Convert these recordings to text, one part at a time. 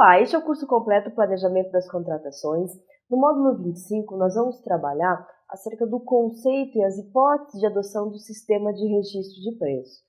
Olá, este é o curso completo Planejamento das Contratações. No módulo 25, nós vamos trabalhar acerca do conceito e as hipóteses de adoção do sistema de registro de preço.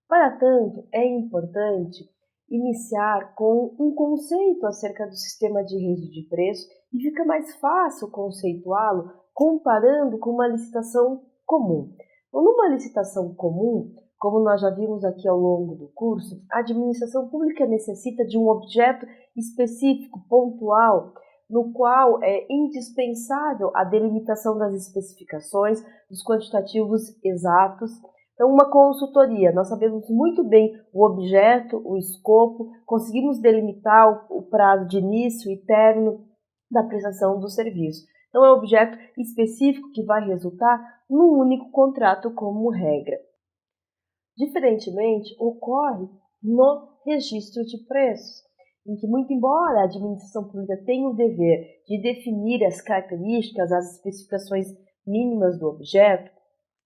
Para tanto, é importante iniciar com um conceito acerca do sistema de registro de preço e fica mais fácil conceituá-lo comparando com uma licitação comum. Então, numa licitação comum, como nós já vimos aqui ao longo do curso, a administração pública necessita de um objeto específico, pontual, no qual é indispensável a delimitação das especificações, dos quantitativos exatos. Então, uma consultoria, nós sabemos muito bem o objeto, o escopo, conseguimos delimitar o prazo de início e término da prestação do serviço. Então, é um objeto específico que vai resultar num único contrato como regra. Diferentemente, ocorre no registro de preços, em que, muito embora a administração pública tenha o dever de definir as características, as especificações mínimas do objeto,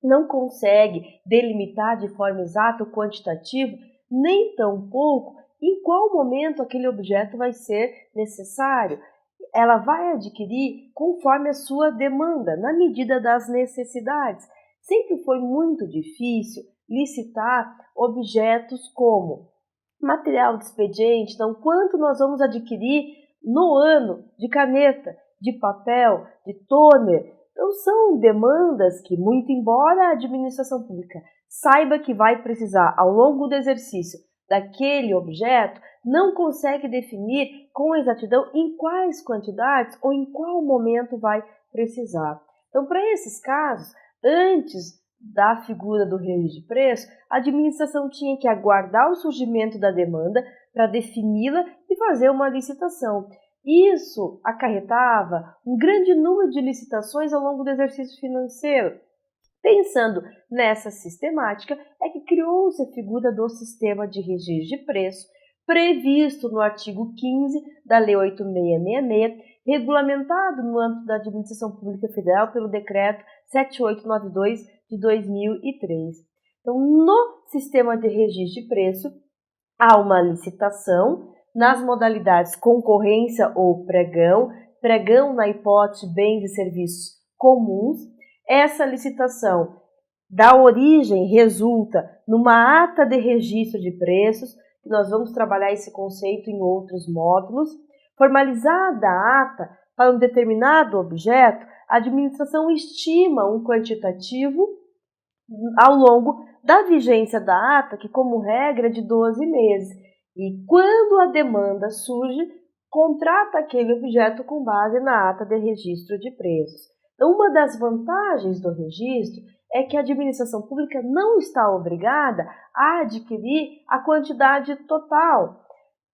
não consegue delimitar de forma exata o quantitativo, nem tampouco em qual momento aquele objeto vai ser necessário. Ela vai adquirir conforme a sua demanda, na medida das necessidades. Sempre foi muito difícil licitar objetos como material de expediente, então quanto nós vamos adquirir no ano de caneta, de papel, de toner. Então são demandas que, muito embora a administração pública saiba que vai precisar ao longo do exercício daquele objeto, não consegue definir com exatidão em quais quantidades ou em qual momento vai precisar. Então, para esses casos, antes da figura do registro de preço, a administração tinha que aguardar o surgimento da demanda para defini-la e fazer uma licitação. Isso acarretava um grande número de licitações ao longo do exercício financeiro. Pensando nessa sistemática, é que criou-se a figura do sistema de registro de preço, previsto no artigo 15 da Lei 8666, regulamentado no âmbito da Administração Pública Federal pelo Decreto 7892 de 2003. Então, no sistema de registro de preço, há uma licitação nas modalidades concorrência ou pregão, pregão na hipótese de bens e serviços comuns. Essa licitação dá origem, resulta numa ata de registro de preços, que nós vamos trabalhar esse conceito em outros módulos. Formalizada a ata para um determinado objeto, a administração estima um quantitativo ao longo da vigência da ata, que como regra é de 12 meses. E quando a demanda surge, contrata aquele objeto com base na ata de registro de preços. Então, uma das vantagens do registro é que a administração pública não está obrigada a adquirir a quantidade total.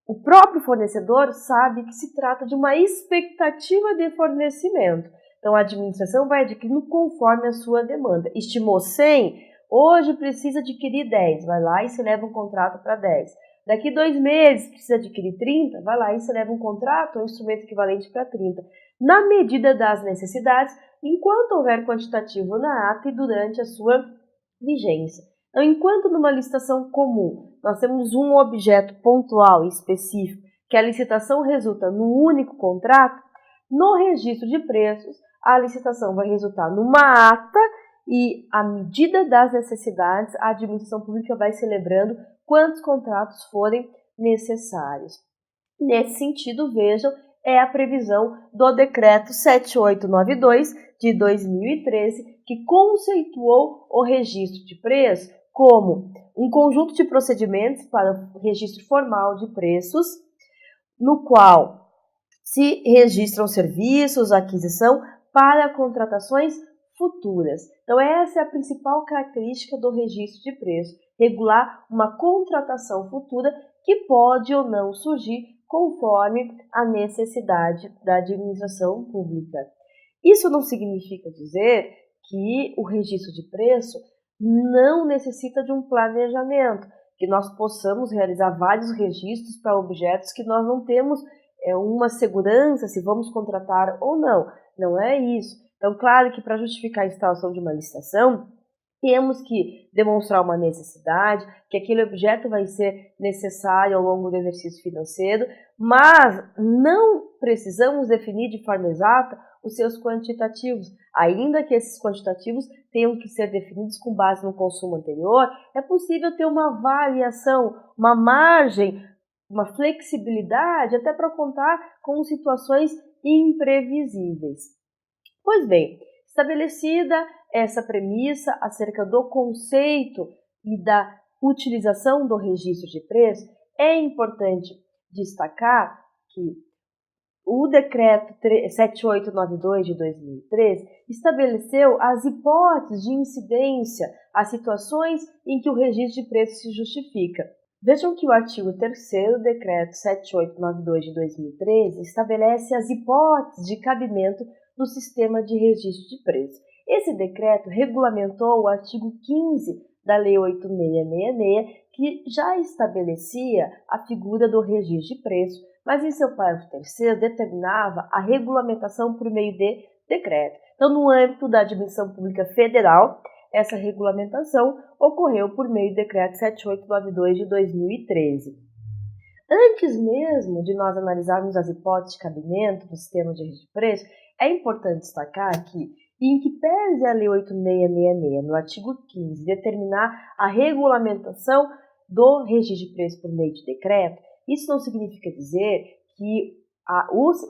O próprio fornecedor sabe que se trata de uma expectativa de fornecimento. Então, a administração vai adquirindo conforme a sua demanda. Estimou 100, hoje precisa adquirir 10, vai lá e se leva um contrato para 10. Daqui 2 meses precisa adquirir 30, vai lá e se leva um contrato ou um instrumento equivalente para 30. Na medida das necessidades, enquanto houver quantitativo na ata e durante a sua vigência. Então, enquanto numa licitação comum nós temos um objeto pontual e específico, que a licitação resulta num único contrato, no registro de preços, a licitação vai resultar numa ata e, à medida das necessidades, a administração pública vai celebrando quantos contratos forem necessários. Nesse sentido, vejam, é a previsão do Decreto 7892 de 2013, que conceituou o registro de preços como um conjunto de procedimentos para o registro formal de preços, no qual se registram serviços, aquisição para contratações futuras. Então, essa é a principal característica do registro de preços, regular uma contratação futura que pode ou não surgir conforme a necessidade da administração pública. Isso não significa dizer que o registro de preço não necessita de um planejamento, que nós possamos realizar vários registros para objetos que nós não temos uma segurança se vamos contratar ou não. Não é isso. Então, claro que para justificar a instalação de uma licitação, Temos que demonstrar uma necessidade, que aquele objeto vai ser necessário ao longo do exercício financeiro, mas não precisamos definir de forma exata os seus quantitativos. Ainda que esses quantitativos tenham que ser definidos com base no consumo anterior, é possível ter uma variação, uma margem, uma flexibilidade até para contar com situações imprevisíveis. Pois bem, estabelecida essa premissa acerca do conceito e da utilização do registro de preço, é importante destacar que o Decreto 7892 de 2013 estabeleceu as hipóteses de incidência, as situações em que o registro de preço se justifica. Vejam que o artigo 3º do Decreto 7892 de 2013 estabelece as hipóteses de cabimento do sistema de registro de preço. Esse decreto regulamentou o artigo 15 da Lei 8666, que já estabelecia a figura do registro de preço, mas em seu parágrafo 3º determinava a regulamentação por meio de decreto. Então, no âmbito da Administração Pública Federal, essa regulamentação ocorreu por meio do Decreto 7892 de 2013. Antes mesmo de nós analisarmos as hipóteses de cabimento do sistema de registro de preço, é importante destacar que, em que pese a Lei 8666, no artigo 15, determinar a regulamentação do registro de preço por meio de decreto, isso não significa dizer que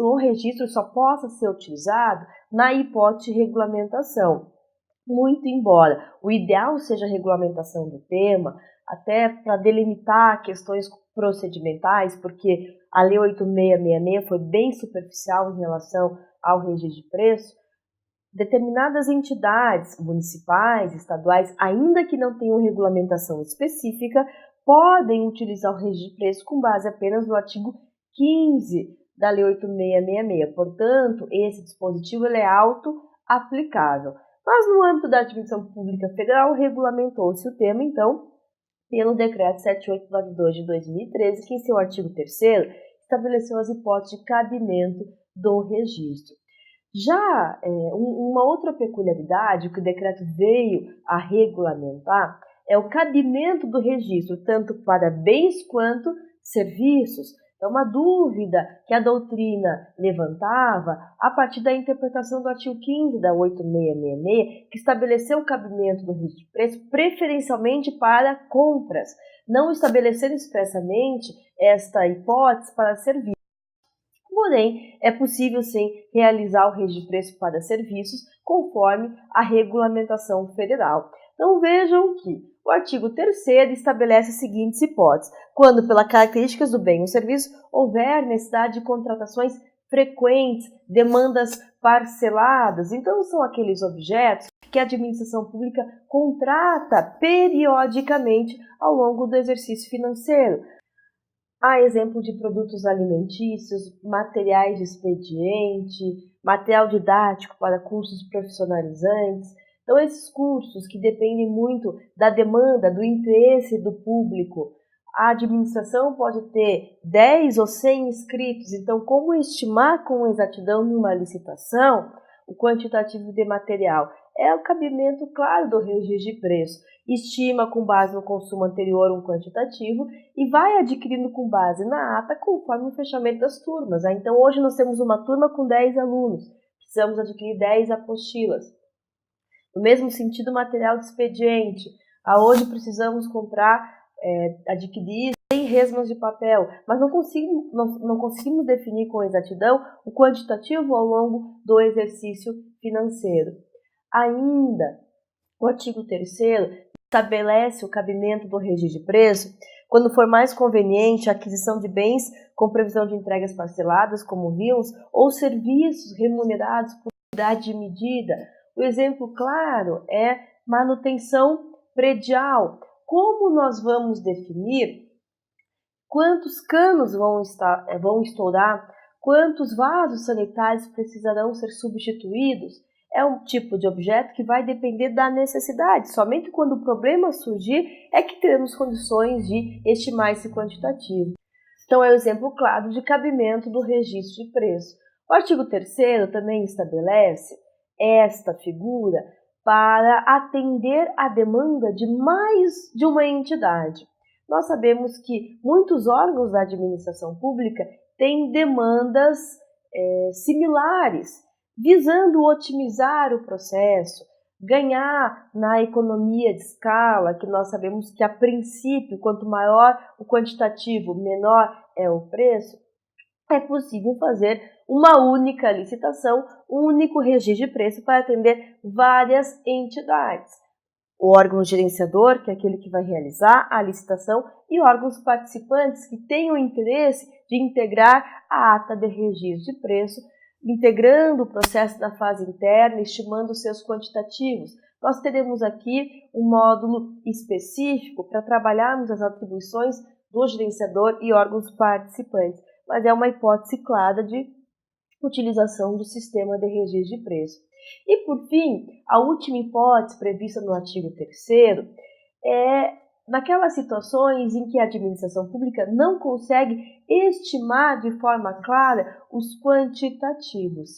o registro só possa ser utilizado na hipótese de regulamentação. Muito embora o ideal seja a regulamentação do tema, até para delimitar questões procedimentais, porque a Lei 8666 foi bem superficial em relação ao registro de preço, determinadas entidades municipais, estaduais, ainda que não tenham regulamentação específica, podem utilizar o registro de preço com base apenas no artigo 15 da Lei 8666. Portanto, esse dispositivo ele é auto-aplicável. Mas no âmbito da Administração Pública Federal, regulamentou-se o tema, então, pelo Decreto 7892 de 2013, que em seu artigo 3º estabeleceu as hipóteses de cabimento do registro. Já uma outra peculiaridade que o decreto veio a regulamentar é o cabimento do registro, tanto para bens quanto serviços. É uma dúvida que a doutrina levantava a partir da interpretação do artigo 15 da 8666, que estabeleceu o cabimento do registro de preço preferencialmente para compras, não estabelecendo expressamente esta hipótese para serviços. Porém, é possível sim realizar o registro de preço para serviços conforme a regulamentação federal. Então vejam que o artigo 3º estabelece as seguintes hipóteses: quando, pelas características do bem ou serviço, houver necessidade de contratações frequentes, demandas parceladas. Então são aqueles objetos que a administração pública contrata periodicamente ao longo do exercício financeiro. Há exemplo de produtos alimentícios, materiais de expediente, material didático para cursos profissionalizantes. Então, esses cursos que dependem muito da demanda, do interesse do público, a administração pode ter 10 ou 100 inscritos. Então, como estimar com exatidão numa licitação o quantitativo de material? É o cabimento claro do registro de preço. Estima com base no consumo anterior um quantitativo e vai adquirindo com base na ata conforme o fechamento das turmas. Então, hoje nós temos uma turma com 10 alunos, precisamos adquirir 10 apostilas. No mesmo sentido, material de expediente. Hoje precisamos adquirir 100 resmas de papel, mas não conseguimos definir com exatidão o quantitativo ao longo do exercício financeiro. Ainda, o artigo 3º estabelece o cabimento do registro de preço quando for mais conveniente a aquisição de bens com previsão de entregas parceladas, como vimos, ou serviços remunerados por unidade de medida. O exemplo claro é manutenção predial. Como nós vamos definir quantos canos vão estourar, quantos vasos sanitários precisarão ser substituídos? É um tipo de objeto que vai depender da necessidade. Somente quando o problema surgir é que teremos condições de estimar esse quantitativo. Então, é o exemplo claro de cabimento do registro de preço. O artigo 3º também estabelece esta figura para atender a demanda de mais de uma entidade. Nós sabemos que muitos órgãos da administração pública têm demandas similares, visando otimizar o processo, ganhar na economia de escala, que nós sabemos que, a princípio, quanto maior o quantitativo, menor é o preço. É possível fazer uma única licitação, um único registro de preço para atender várias entidades. O órgão gerenciador, que é aquele que vai realizar a licitação, e órgãos participantes que tenham interesse de integrar a ata de registro de preço, integrando o processo da fase interna, estimando seus quantitativos. Nós teremos aqui um módulo específico para trabalharmos as atribuições do gerenciador e órgãos participantes, mas é uma hipótese clara de utilização do sistema de registro de preço. E, por fim, a última hipótese prevista no artigo 3º é naquelas situações em que a administração pública não consegue estimar de forma clara os quantitativos.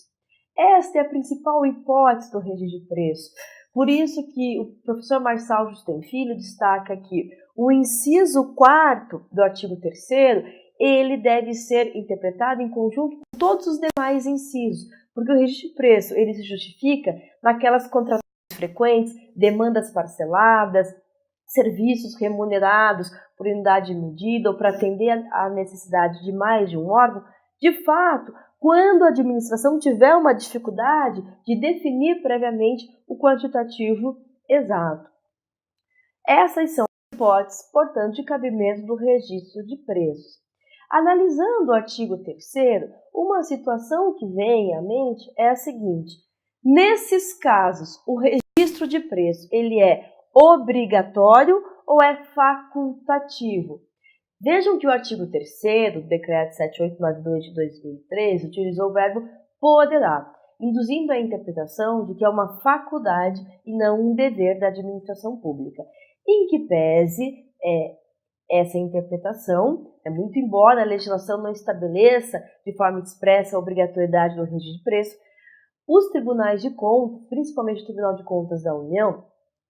Esta é a principal hipótese do registro de preço. Por isso que o professor Marçal Justem Filho destaca que o inciso 4º do artigo 3º ele deve ser interpretado em conjunto com todos os demais incisos, porque o registro de preço ele se justifica naquelas contratações frequentes, demandas parceladas, serviços remunerados por unidade de medida ou para atender a necessidade de mais de um órgão. De fato, quando a administração tiver uma dificuldade de definir previamente o quantitativo exato. Essas são as hipóteses, portanto, de cabimento do registro de preços. Analisando o artigo 3º, uma situação que vem à mente é a seguinte: nesses casos, o registro de preço ele é obrigatório ou é facultativo? Vejam que o artigo 3º do Decreto 7892 de 2013 utilizou o verbo poderá, induzindo a interpretação de que é uma faculdade e não um dever da administração pública. Em que pese essa interpretação, muito embora a legislação não estabeleça de forma expressa a obrigatoriedade do registro de preço, os tribunais de contas, principalmente o Tribunal de Contas da União,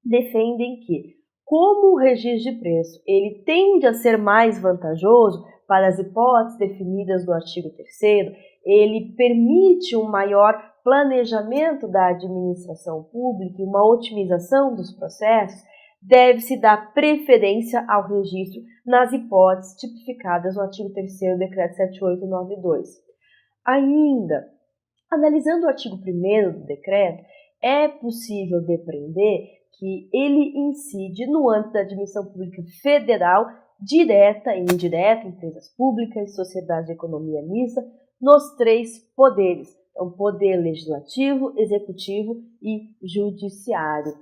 defendem que, como o registro de preço ele tende a ser mais vantajoso para as hipóteses definidas no artigo 3º, ele permite um maior planejamento da administração pública e uma otimização dos processos, deve-se dar preferência ao registro nas hipóteses tipificadas no artigo 3º do Decreto 7892. Ainda, analisando o artigo 1º do decreto, é possível depreender que ele incide no âmbito da administração pública federal, direta e indireta, empresas públicas, sociedades de economia mista, nos 3 poderes, então poder legislativo, executivo e judiciário.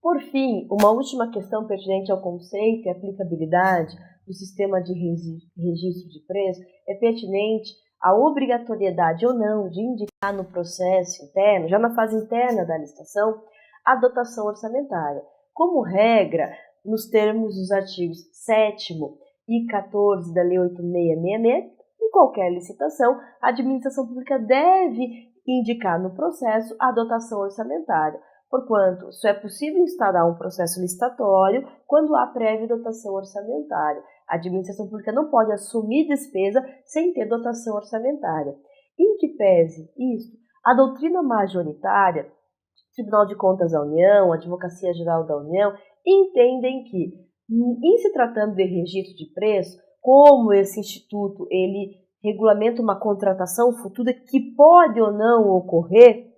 Por fim, uma última questão pertinente ao conceito e aplicabilidade do sistema de registro de preço é pertinente à obrigatoriedade ou não de indicar no processo interno, já na fase interna da licitação, a dotação orçamentária. Como regra, nos termos dos artigos 7º e 14 da Lei 8666, em qualquer licitação, a administração pública deve indicar no processo a dotação orçamentária, porquanto só é possível instaurar um processo licitatório quando há prévia dotação orçamentária. A administração pública não pode assumir despesa sem ter dotação orçamentária. Em que pese isso, a doutrina majoritária, Tribunal de Contas da União, Advocacia Geral da União, entendem que, em se tratando de registro de preço, como esse instituto ele regulamenta uma contratação futura que pode ou não ocorrer,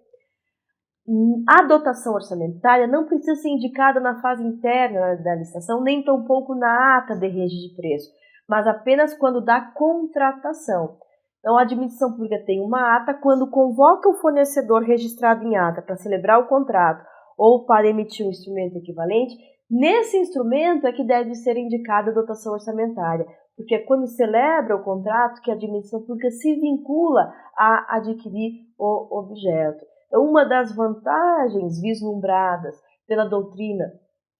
a dotação orçamentária não precisa ser indicada na fase interna da licitação, nem tampouco na ata de registro de preço, mas apenas quando da contratação. Então, a administração pública tem uma ata quando convoca o fornecedor registrado em ata para celebrar o contrato ou para emitir um instrumento equivalente. Nesse instrumento é que deve ser indicada a dotação orçamentária, porque é quando celebra o contrato que a administração pública se vincula a adquirir o objeto. Uma das vantagens vislumbradas pela doutrina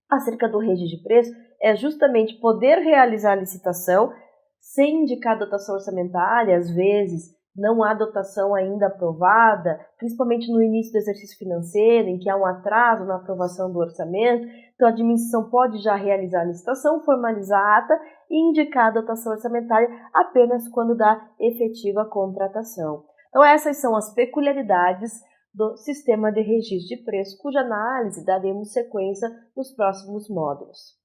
acerca do registro de preço é justamente poder realizar a licitação sem indicar dotação orçamentária, às vezes não há dotação ainda aprovada, principalmente no início do exercício financeiro, em que há um atraso na aprovação do orçamento, então a administração pode já realizar a licitação, formalizar a ata e indicar a dotação orçamentária apenas quando dá efetiva contratação. Então essas são as peculiaridades do sistema de registro de preço, cuja análise daremos sequência nos próximos módulos.